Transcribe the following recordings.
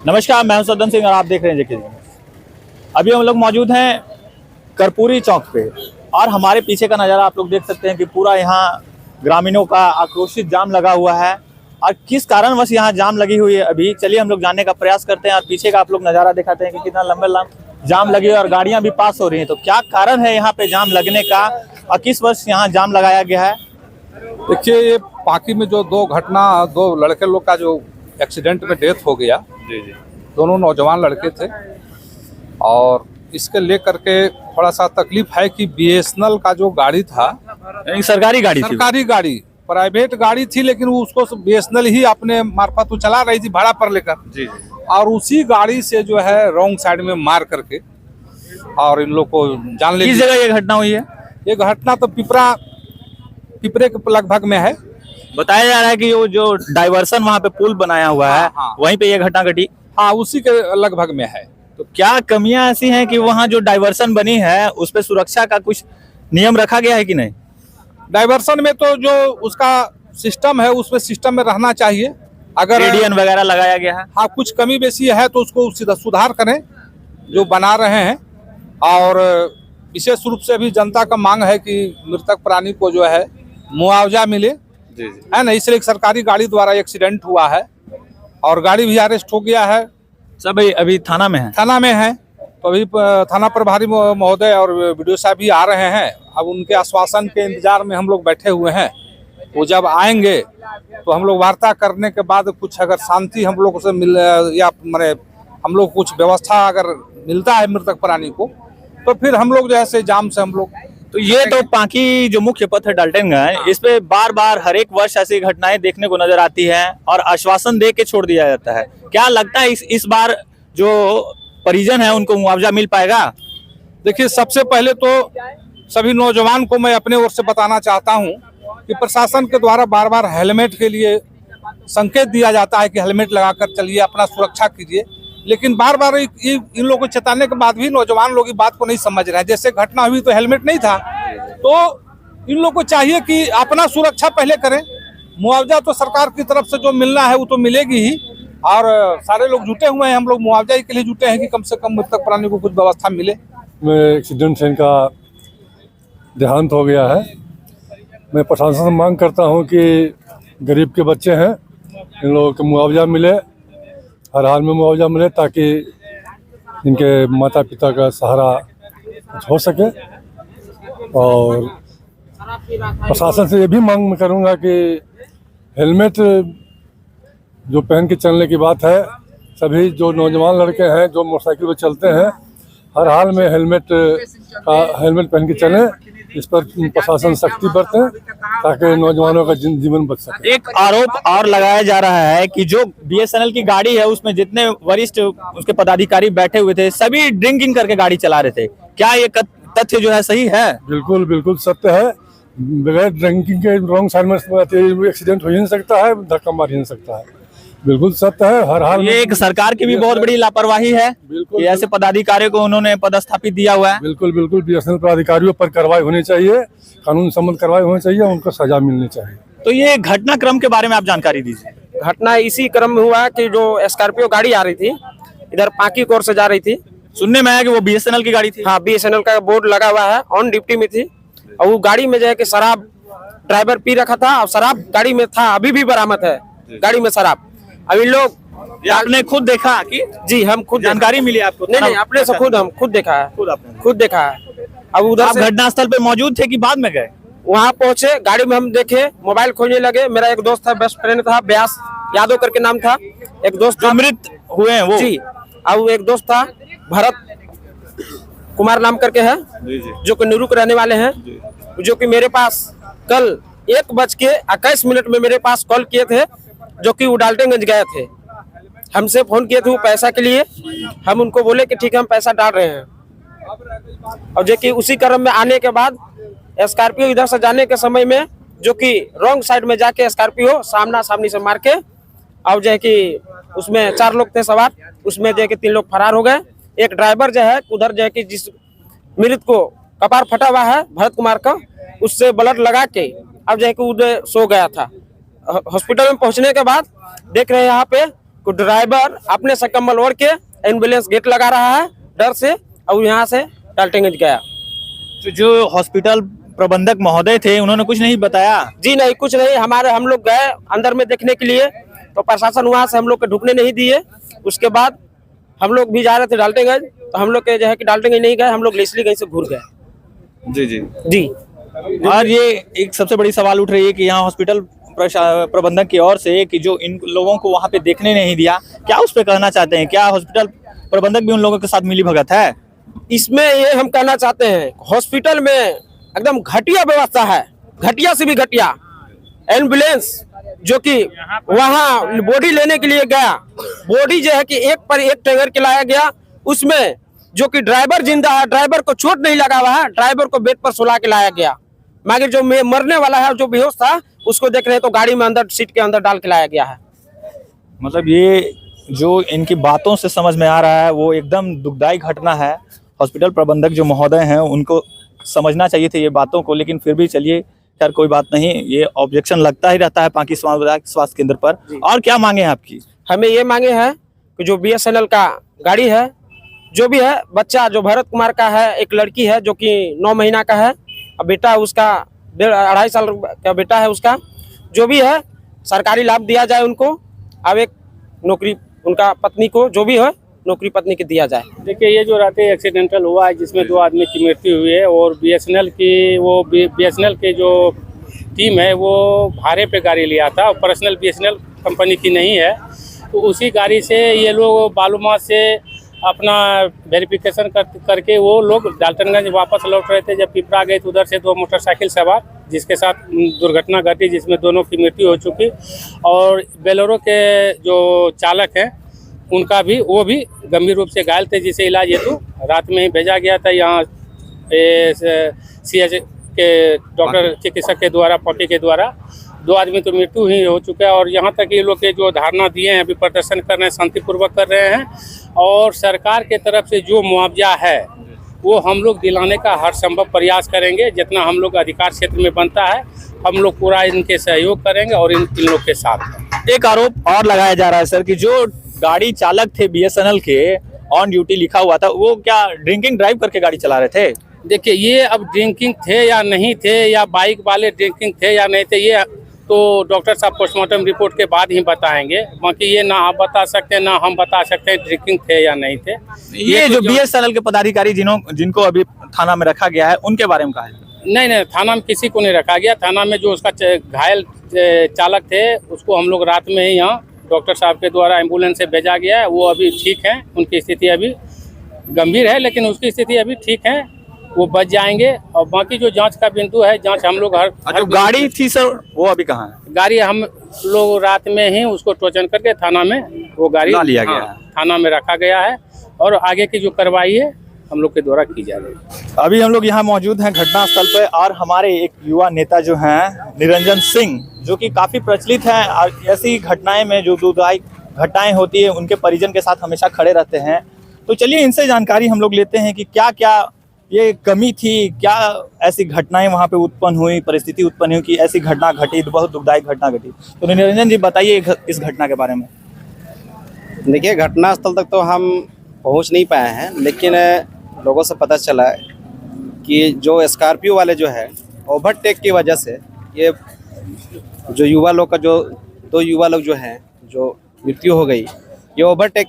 नमस्कार, मैं हूं सदन सिंह और आप देख रहे हैं जेके न्यूज़। अभी हम लोग मौजूद हैं कर्पूरी चौक पे और हमारे पीछे का नज़ारा आप लोग देख सकते हैं कि पूरा यहाँ ग्रामीणों का आक्रोशित जाम लगा हुआ है। और किस कारणवश यहाँ जाम लगी हुई है, अभी चलिए हम लोग जानने का प्रयास करते हैं। और पीछे का आप लोग नज़ारा दिखाते हैं कि कितना लंबे जाम लगी है और गाड़ियाँ भी पास हो रही हैं। तो क्या कारण है यहाँ पे जाम लगने का और किस वर्ष यहाँ जाम लगाया गया है? देखिए, ये पाकी में जो दो लड़के लोग का जो एक्सीडेंट में डेथ हो गया, जी, दोनों नौजवान लड़के थे। और इसके लेकर के थोड़ा सा तकलीफ है कि बीएसएनएल का जो गाड़ी था, सरकारी गाड़ी थी, सरकारी गाड़ी, प्राइवेट गाड़ी थी, लेकिन उसको बीएसएनएल ही अपने मार्फत वो चला रही थी भाड़ा पर लेकर। जी। और उसी गाड़ी से जो है रॉन्ग साइड में मार करके और इन लोग को जान ले। किस जगह ये घटना हुई है? ये घटना तो पिपरे के लगभग में है। बताया जा रहा है कि वो जो डाइवर्सन वहाँ पे पुल बनाया हुआ है, हाँ। वहीं पे ये घटना घटी। हाँ, उसी के लगभग में है। तो क्या कमियां ऐसी हैं कि वहाँ जो डाइवर्सन बनी है उस पे सुरक्षा का कुछ नियम रखा गया है कि नहीं? डाइवर्सन में तो जो उसका सिस्टम है, उसमें सिस्टम में रहना चाहिए। अगर रेडियन वगैरह लगाया गया है। हाँ, कुछ कमी बेसी है तो उसको सुधार करें जो बना रहे हैं। और विशेष रूप से अभी जनता का मांग है कि मृतक प्राणी को जो है मुआवजा मिले, है ना। इसलिए सरकारी गाड़ी द्वारा एक्सीडेंट हुआ है और गाड़ी भी अरेस्ट हो गया है। सब अभी थाना में है। थाना में है, तो अभी थाना प्रभारी महोदय और वीडियो साहब भी आ रहे हैं। अब उनके आश्वासन के इंतजार में हम लोग बैठे हुए हैं। वो जब आएंगे तो हम लोग वार्ता करने के बाद कुछ अगर शांति हम लोग से मिल या माने हम लोग कुछ व्यवस्था अगर मिलता है मृतक प्राणी को, तो फिर हम लोग जैसे जाम से हम लोग। तो ये तो पाकी जो मुख्य पथ है डाल्टनगंज, इस पे बार बार हर एक वर्ष ऐसी घटनाएं देखने को नजर आती हैं और आश्वासन दे के छोड़ दिया जाता है। क्या लगता है इस बार जो परिजन है उनको मुआवजा मिल पाएगा? देखिए, सबसे पहले तो सभी नौजवान को मैं अपने ओर से बताना चाहता हूं कि प्रशासन के द्वारा बार बार हेलमेट के लिए संकेत दिया जाता है कि हेलमेट लगाकर चलिए, अपना सुरक्षा कीजिए। लेकिन बार बार इन लोगों को चेताने के बाद भी नौजवान लोग इस बात को नहीं समझ रहे हैं। जैसे घटना हुई तो हेलमेट नहीं था, तो इन लोगों को चाहिए कि अपना सुरक्षा पहले करें। मुआवजा तो सरकार की तरफ से जो मिलना है वो तो मिलेगी ही, और सारे लोग जुटे हुए हैं। हम लोग मुआवजा के लिए जुटे हैं कि कम से कम मृतक प्राणी को कुछ व्यवस्था मिले। एक्सीडेंट से इनका देहांत हो गया है। मैं प्रशासन से मांग करता हूं कि गरीब के बच्चे हैं, इन लोगों को मुआवजा मिले, हर हाल में मुआवजा मिले, ताकि इनके माता पिता का सहारा कुछ हो सके। और प्रशासन से ये भी मांग मैं करूंगा कि हेलमेट जो पहन के चलने की बात है, सभी जो नौजवान लड़के हैं जो मोटरसाइकिल पर चलते हैं, हर हाल में हेलमेट पहन के चलें। इस पर प्रशासन सख्ती बरते ताकि नौजवानों का जीवन बच सके। एक आरोप और लगाया जा रहा है कि जो बीएसएनएल की गाड़ी है उसमें जितने वरिष्ठ उसके पदाधिकारी बैठे हुए थे, सभी ड्रिंकिंग करके गाड़ी चला रहे थे। क्या ये तथ्य जो है सही है? बिल्कुल बिल्कुल सत्य है। बगैर ड्रिंकिंग के रॉन्ग साइड में एक्सीडेंट हो ही नहीं सकता है, धक्का मार ही नहीं सकता है। बिल्कुल सत्य है। हर हाल ये एक सरकार की भी बहुत बड़ी लापरवाही है कि ऐसे पदाधिकारियों को उन्होंने पदस्थापित दिया हुआ है। बिल्कुल बिल्कुल बीएसएनएल पदाधिकारियों पर कार्रवाई होनी चाहिए, कानून सम्मत कार्रवाई होनी चाहिए, उनको सजा मिलनी चाहिए। तो ये घटनाक्रम के बारे में आप जानकारी दीजिए। घटना इसी क्रम में हुआ कि जो स्कॉर्पियो गाड़ी आ रही थी, इधर पाकी की ओर से जा रही थी। सुनने में आया कि वो बीएसएनएल की गाड़ी थी। हाँ, बीएसएनएल का बोर्ड लगा हुआ है, ऑन ड्यूटी में थी। और वो गाड़ी में जो है कि शराब ड्राइवर पी रखा था और शराब गाड़ी में था, अभी भी बरामद है गाड़ी में शराब। अभी लोग आपने खुद देखा कि? जी, हम खुद जानकारी मिली आपको? नहीं, अपने से खुद देखा है। खुद देखा है। अब उधर से घटनास्थल पे मौजूद थे कि बाद में गए? वहाँ पहुंचे, गाड़ी में हम देखे, मोबाइल खोजने लगे। मेरा एक दोस्त था, बेस्ट फ्रेंड था, व्यास यादव करके नाम था। एक दोस्त जो मृत हुए हैं वो? जी। अब एक दोस्त था भरत कुमार नाम करके है, जो कि निरुक रहने वाले हैं, जो कि मेरे पास कल 1:21 में मेरे पास कॉल किए थे, जो कि वो डाल्टनगंज गए थे। हमसे फोन किए थे वो पैसा के लिए। हम उनको बोले कि ठीक है, हम पैसा डाल रहे हैं। और जो कि उसी क्रम में आने के बाद स्कॉर्पियो इधर से जाने के समय में, जो कि रॉन्ग साइड में जाके स्कॉर्पियो सामना सामनी से मार के, और जो है कि उसमें 4 लोग थे सवार, उसमें जो है कि 3 लोग फरार हो गए। एक ड्राइवर जो है उधर जो है कि जिस मृत को कपार फटा हुआ है भरत कुमार का, उससे ब्लड लगा के अब जो है कि उधर सो गया था। हॉस्पिटल में पहुंचने के बाद देख रहे हैं यहाँ पे को ड्राइवर अपने से कम्बल ओढ़ के एम्बुलेंस गेट लगा रहा है डर से, और यहाँ से डाल्टनगंज गया। तो जो हॉस्पिटल प्रबंधक महोदय थे उन्होंने कुछ नहीं बताया? जी नहीं, कुछ नहीं। हम लोग गए अंदर में देखने के लिए, तो प्रशासन वहाँ से हम लोग को ढुकने नहीं दिए। उसके बाद हम लोग भी जा रहे थे डाल्टनगंज, तो हम लोग के जो है कि डाल्टनगंज नहीं गए, हम लोग लेस्लीगंज से घूर गए। जी जी जी। और ये एक सबसे बड़ी सवाल उठ रही है कि यहाँ हॉस्पिटल प्रबंधक की ओर से कि जो इन लोगों को वहाँ पे देखने नहीं दिया, क्या उस पे कहना चाहते हैं? क्या हॉस्पिटल प्रबंधक भी उन लोगों के साथ मिली भगत है? इसमें ये हम कहना चाहते हैं, हॉस्पिटल में एकदम घटिया व्यवस्था है, घटिया से भी घटिया। एम्बुलेंस जो कि वहाँ बॉडी लेने के लिए गया, बॉडी जो है कि एक पर एक टैंकर के लाया गया, उसमें जो कि ड्राइवर जिंदा है, ड्राइवर को चोट नहीं लगा हुआ है, ड्राइवर को बेड पर सुला के लाया गया। मगर जो मरने वाला है, जो बेहोश था, उसको देख रहे हैं तो गाड़ी में अंदर सीट के अंदर डाल के लाया गया है। मतलब ये जो इनकी बातों से समझ में आ रहा है वो एकदम दुखदायी घटना है। हॉस्पिटल प्रबंधक जो महोदय हैं उनको समझना चाहिए थे ये बातों को, लेकिन फिर भी चलिए खैर कोई बात नहीं, ये ऑब्जेक्शन लगता ही रहता है पांकी स्वास्थ्य केंद्र पर। और क्या मांगे हैं आपकी? हमें ये मांगे हैं कि जो BSNL का गाड़ी है, जो भी है, बच्चा जो भरत कुमार का है, एक लड़की है जो कि 9 महीना का है, अब बेटा उसका 2.5 साल का बेटा है उसका, जो भी है सरकारी लाभ दिया जाए उनको। अब एक नौकरी उनका पत्नी को जो भी है नौकरी पत्नी की दिया जाए। देखिए, ये जो रात एक्सीडेंटल हुआ है जिसमें 2 आदमी की मृत्यु हुई है, और BSNL की जो टीम है वो भाड़े पे गाड़ी लिया था, और पर्सनल BSNL कंपनी की नहीं है। तो उसी गाड़ी से ये लोग बालूमाथ से अपना वेरिफिकेशन करके वो लोग डाल्टनगंज वापस लौट रहे थे। जब पिपरा गए तो उधर से 2 मोटरसाइकिल सवार जिसके साथ दुर्घटना घटी, जिसमें दोनों की मृत्यु हो चुकी। और बोलेरो के जो चालक हैं उनका भी, वो भी गंभीर रूप से घायल थे, जिसे इलाज हेतु रात में ही भेजा गया था। यहाँ CH के डॉक्टर चिकित्सक के द्वारा, पार्टी के द्वारा 2 आदमी तो मृत्यु ही हो चुका है। और यहाँ तक ये लोग के जो धारणा दिए हैं, अभी प्रदर्शन कर रहे हैं, शांतिपूर्वक कर रहे हैं। और सरकार के तरफ से जो मुआवजा है वो हम लोग दिलाने का हर संभव प्रयास करेंगे, जितना हम लोग अधिकार क्षेत्र में बनता है हम लोग पूरा इनके सहयोग करेंगे और इन लोग के साथ हैं। एक आरोप और लगाया जा रहा है सर कि जो गाड़ी चालक थे BSNL के, ऑन ड्यूटी लिखा हुआ था, वो क्या ड्रिंकिंग ड्राइव करके गाड़ी चला रहे थे? देखिए, ये अब ड्रिंकिंग थे या नहीं थे, या बाइक वाले ड्रिंकिंग थे या नहीं थे, ये तो डॉक्टर साहब पोस्टमार्टम रिपोर्ट के बाद ही बताएंगे। बाकी ये ना आप बता सकते हैं ना हम बता सकते हैं ड्रिंकिंग थे या नहीं थे। ये जो BSNL के पदाधिकारी जिनको अभी थाना में रखा गया है उनके बारे में कहा है? नहीं, थाना में किसी को नहीं रखा गया। थाना में जो उसका घायल चालक थे उसको हम लोग रात में ही यहाँ डॉक्टर साहब के द्वारा एम्बुलेंस से भेजा गया है। वो अभी ठीक है, उनकी स्थिति अभी गंभीर है, लेकिन उसकी स्थिति अभी ठीक है, वो बच जाएंगे। और बाकी जो जांच का बिंदु है, जांच हम लोग हर गाड़ी थी सर, वो अभी कहाँ है? गाड़ी हम लोग रात में ही उसको टोचन करके थाना में वो गाड़ी लिया गया है, थाना में रखा गया है, और आगे की जो कार्रवाई है हम लोग के द्वारा की जा रही है। अभी हम लोग यहाँ मौजूद हैं घटनास्थल पे, और हमारे एक युवा नेता जो हैं निरंजन सिंह, जो कि काफ़ी प्रचलित हैं और ऐसी घटनाएं में जो दुखदायी घटनाएं होती है उनके परिजन के साथ हमेशा खड़े रहते हैं। तो चलिए इनसे जानकारी हम लोग लेते हैं कि क्या क्या ये कमी थी, क्या ऐसी घटनाएं वहाँ पे उत्पन्न हुई, परिस्थिति उत्पन्न हुई कि ऐसी घटना घटी, बहुत दुखदायी घटना घटी। तो निरंजन जी बताइए इस घटना के बारे में। देखिए, घटनास्थल तक तो हम पहुंच नहीं पाए हैं, लेकिन लोगों से पता चला कि जो स्कॉर्पियो वाले जो है ओवरटेक की वजह से ये जो युवा लोग का जो 2 युवा लोग जो हैं जो मृत्यु हो गई, ये ओवरटेक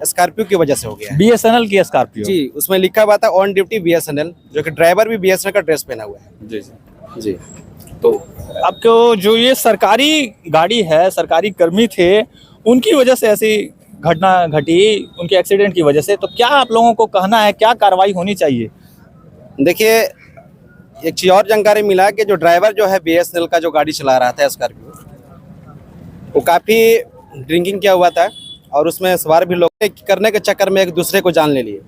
स्कॉर्पियो की वजह से हो गया है। BSNL की स्कॉर्पियो? जी, उसमें लिखा हुआ था ऑन ड्यूटी BSNL, जो कि ड्राइवर भी BSNL का ड्रेस पहना हुआ है। जी जी। तो आपको जो ये सरकारी गाड़ी है, सरकारी कर्मी थे, उनकी वजह से ऐसी घटना घटी, उनके एक्सीडेंट की वजह से, तो क्या आप लोगों को कहना है, क्या कार्रवाई होनी चाहिए? देखिए, एक चीज़ और जानकारी मिला कि जो ड्राइवर जो है BSNL का जो गाड़ी चला रहा था स्कॉर्पियो, वो काफ़ी ड्रिंकिंग किया हुआ था, और उसमें सवार भी लोग करने के चक्कर में एक दूसरे को जान ले लिए।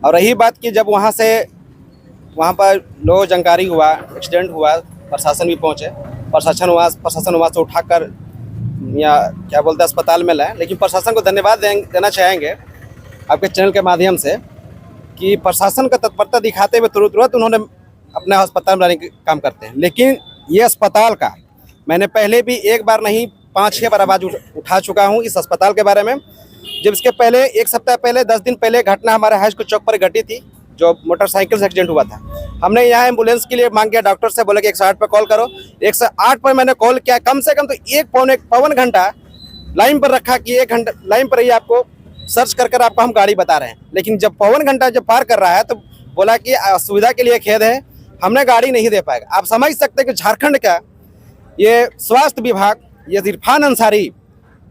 और रही बात कि जब वहाँ पर लोगों को जानकारी हुआ, एक्सीडेंट हुआ, प्रशासन भी पहुँचे, प्रशासन वहाँ से उठाकर या क्या बोलते हैं अस्पताल में लाए। लेकिन प्रशासन को धन्यवाद देना चाहेंगे आपके चैनल के माध्यम से कि प्रशासन का तत्परता दिखाते हुए तुरंत उन्होंने अपने अस्पताल में लाने का काम करते हैं। लेकिन ये अस्पताल का मैंने पहले भी एक बार नहीं 5-6 बार आवाज़ उठा चुका हूँ इस अस्पताल के बारे में। जब इसके पहले 1 सप्ताह पहले 10 दिन पहले घटना हमारे हाई स्कूल चौक पर घटी थी, जो मोटरसाइकिल से एक्सीडेंट हुआ था। हमने यहाँ एम्बुलेंस के लिए मांग किया, डॉक्टर से बोला कि 108 पर कॉल करो। 108 पर मैंने कॉल किया, कम से कम तो 1 घंटा लाइन पर रखा कि 1 घंटा लाइन पर ही आपको सर्च कर आपको हम गाड़ी बता रहे हैं। लेकिन जब 1 घंटा जब पार कर रहा है तो बोला कि असुविधा के लिए खेद है, हमने गाड़ी नहीं दे पाएगा। आप समझ सकते हैं कि झारखंड का ये स्वास्थ्य विभाग, ये इरफान अंसारी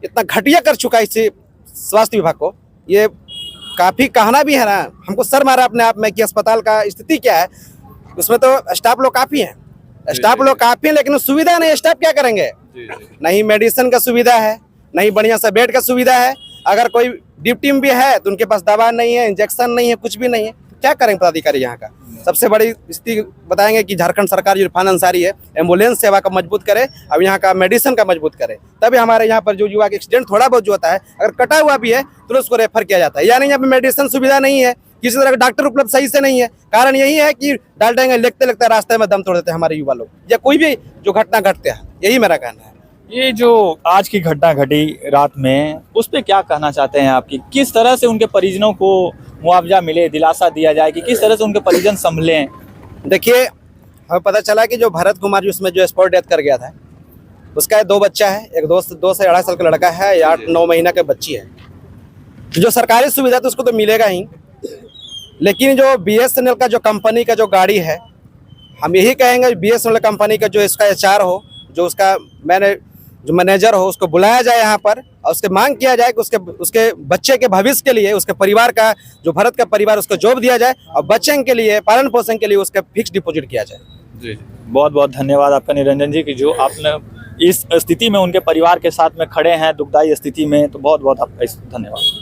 इतना घटिया कर चुका है इस स्वास्थ्य विभाग को। ये काफ़ी कहना भी है ना, हमको सर मारा अपने आप में कि अस्पताल का स्थिति क्या है। उसमें तो स्टाफ लोग काफ़ी हैं, स्टाफ लोग काफ़ी हैं, लेकिन सुविधा नहीं। स्टाफ क्या करेंगे? नहीं मेडिसिन का सुविधा है, नहीं बढ़िया सा बेड का सुविधा है। अगर कोई ड्यूटी में भी है तो उनके पास दवा नहीं है, इंजेक्शन नहीं है, कुछ भी नहीं है, तो क्या करेंगे पदाधिकारी यहाँ का? सबसे बड़ी स्थिति बताएंगे कि झारखंड सरकार जो इरफान अंसारी है, एम्बुलेंस सेवा का मजबूत करे, अब यहाँ का मेडिसिन का मजबूत करे, तभी हमारे यहाँ पर जो युवा का एक्सीडेंट थोड़ा बहुत जो होता है, अगर कटा हुआ भी है तो उसको रेफर किया जाता है। यानी यहाँ पे मेडिसिन सुविधा नहीं है, किसी तरह का डॉक्टर उपलब्ध सही से नहीं है। कारण यही है कि डालटेंगे लिखते लिखते रास्ते में दम तोड़ देते हैं हमारे युवा लोग, या कोई भी जो घटना घटते हैं। यही मेरा कहना है। ये जो आज की घटना घटी रात में, उस पे क्या कहना चाहते हैं आपकी? किस तरह से उनके परिजनों को मुआवजा मिले, दिलासा दिया जाए कि किस तरह से उनके परिजन संभलें? देखिए, हमें पता चला कि जो भरत कुमार जिसमें जो स्पॉट डेथ कर गया था, उसका 2 बच्चा है, एक 2 से 2.5 साल का लड़का है, 8-9 महीना की बच्ची है। जो सरकारी सुविधा तो उसको तो मिलेगा ही, लेकिन जो BSNL का जो कंपनी का जो गाड़ी है, हम यही कहेंगे BSNL कंपनी का जो इसका HR हो, जो उसका जो मैनेजर हो, उसको बुलाया जाए यहाँ पर और उसके मांग किया जाए कि उसके बच्चे के भविष्य के लिए, उसके परिवार का जो भरत का परिवार, उसको जॉब दिया जाए और बच्चे के लिए पालन पोषण के लिए उसका फिक्स डिपॉजिट किया जाए। जी, बहुत बहुत धन्यवाद आपका निरंजन जी, कि जो आपने इस स्थिति में उनके परिवार के साथ में खड़े हैं, दुखदाई स्थिति में, तो बहुत बहुत आपका धन्यवाद।